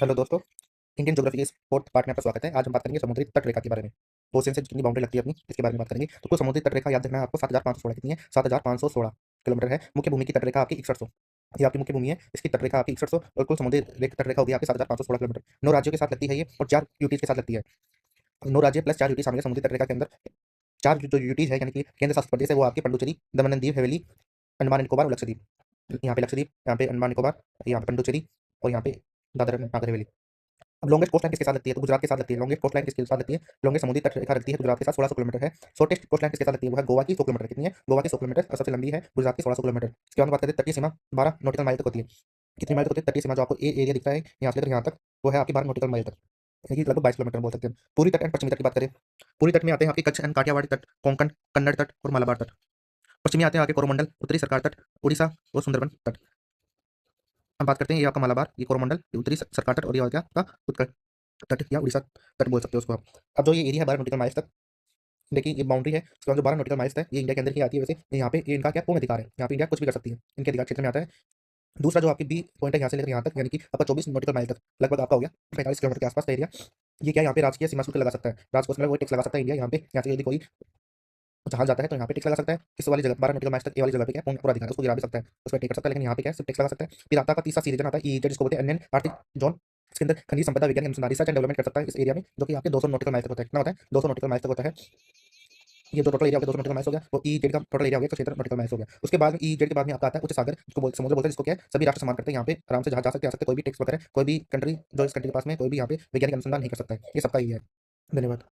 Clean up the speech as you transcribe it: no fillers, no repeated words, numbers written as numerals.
Hello दोस्तों। Indian geography के इस फोर्थ पार्ट में आपका स्वागत है। आज हम बात करेंगे समुद्री तट रेखा के बारे में। ओशियन से कितनी बाउंड्री लगती है अपनी, इसके बारे में बात करेंगे। तो कुल समुद्री तट रेखा याद रखना है आपको, 7516 कितनी है, 7516 किलोमीटर है। मुख्य भूमि की तट रेखा आपकी 6100, ये आपकी मुख्य भूमि है। इसकी तट रेखा आपकी 6100 और कुल समुद्री तट रेखा होगी आपकी 7516 किलोमीटर। 9 राज्यों के साथ लगती है ये और 4 यूटीज के साथ लगती है। 9 राज्य प्लस 4 यूटी शामिल है समुद्री तट रेखा के अंदर। 4 जो यूटीज है यानी कि केंद्र शासित प्रदेश है वो आपकी पुडुचेरी, दमन and Diu, Haveli, Andaman and Nicobar और लक्षद्वीप। यहाँ पे लक्षद्वीप, यहाँ पे अंडमान निकोबार, यहाँ पे पुडुचेरी और यहाँ पे दादर नगर हवेली। अब लॉन्गेस्ट कोस्ट लाइन किसके साथ लगती है, तो गुजरात के साथ लगती है। लॉन्गेस्ट कोस्ट लाइन किसके साथ लगती है, लॉन्गेस्ट समुद्री तट रेखा लगती है गुजरात के साथ, 1600 किलोमीटर है। शॉर्टेस्ट कोस्ट लाइन किसके साथ लगती है, वो है गोवा की 100 किलोमीटर। कितनी है, गोवा की 100 किलोमीटर और सबसे लंबी है गुजरात की 1600 किलोमीटर। इसके बाद बात करते हैं तटीय सीमा, 12 नॉटिकल माइल तक होती है। कितनी माइल तक होती है तटीय सीमा, जो आपको ए एरिया दिखता है यहाँ से लेकर यहाँ तक, वो है आपकी 12 नॉटिकल माइल तक, यानी कि लगभग 22 किलोमीटर बोल सकते हैं। पूरी तट एंड पश्चिमी तट की बात करें, पूरी तट में आते हैं आपके कच्छ एंड काठियावाड़ी तट, कोंकण, कन्नड़ तट और मालाबार तट। पश्चिमी आते हैं आपके कोरोमंडल, उत्तरी सरकार तट, उड़ीसा और सुंदरबन तट। हम बात करते हैं ये आपका मालाबार, ये कोरोमंडल, ये उत्तरी सरकार तट और ये हो गया आपका उत्तर तट या उड़ीसा तट बोल सकते हो उसको आप। अब जो ये एरिया है 12 नॉटिकल माइल्स तक, देखिए ये बाउंड्री है, उसके बाद जो 12 नॉटिकल माइल्स है ये इंडिया के अंदर ही आती है। वैसे यहाँ पे ये इनका क्या पूर्ण अधिकार है, यहाँ पे इंडिया कुछ भी कर सकती है, इनके अधिकार क्षेत्र में आता है। दूसरा जो आपकी बी पॉइंट है यहाँ से लेकर यहाँ तक, यानी कि आपका 24 नॉटिकल माइल तक, लगभग आपका हो गया 45 किलोमीटर के आसपास का एरिया। ये क्या यहाँ पे राजकीय सीमा शुल्क लगा सकता है, राजकोष में वो टैक्स लगा सकता है इंडिया। यहाँ पे यहाँ से यदि कोई जहाज जाता है तो यहाँ पे टैक्स लगा सकता है। इस वाली जगह 12 नॉटिकल माइल्स तक, ये वाली जगह पे क्या पूर्ण पूरा अधिकार है, उसको गिरा भी सकता है, उसमें टेक कर सकता है, लेकिन यहाँ पे क्या है सिर्फ टैक्स लगा सकता है। फिर आता है तीसरा सी रीजन आता है ईईजेड, जिसको बोलते हैं अनलैंड आर्थिक जोन। इसके अंदर खनिज संपदा विज्ञान अनुसंधान रिसर्च एंड डेवलपमेंट कर सकता है इस एरिया में, जो कि आपके 200 नॉटिकल माइल तक होता है। कितना होता है, 200 नॉटिकल माइल तक होता है। ये जो टोटल एरिया हो गया 200 नॉटिकल माइल्स हो गया, वो ई जेड का टोटल एरिया हो गया 176 नॉटिकल माइल्स हो गया। उसके बाद में ई जेड के बाद में आपका आता है उच्च सागर, जिसको समुद्र बोलते हैं, जिसको क्या है सभी राष्ट्र सम्मान करते हैं। यहाँ पे आराम से जहाज जा सकते हैं, आ सकते हैं, कोई भी टैक्स वगैरह, कोई भी कंट्री जो इस कंट्री के पास में कोई भी यहाँ पे वैज्ञानिक अनुसंधान नहीं कर सकता है। ये सबका ही है। धन्यवाद।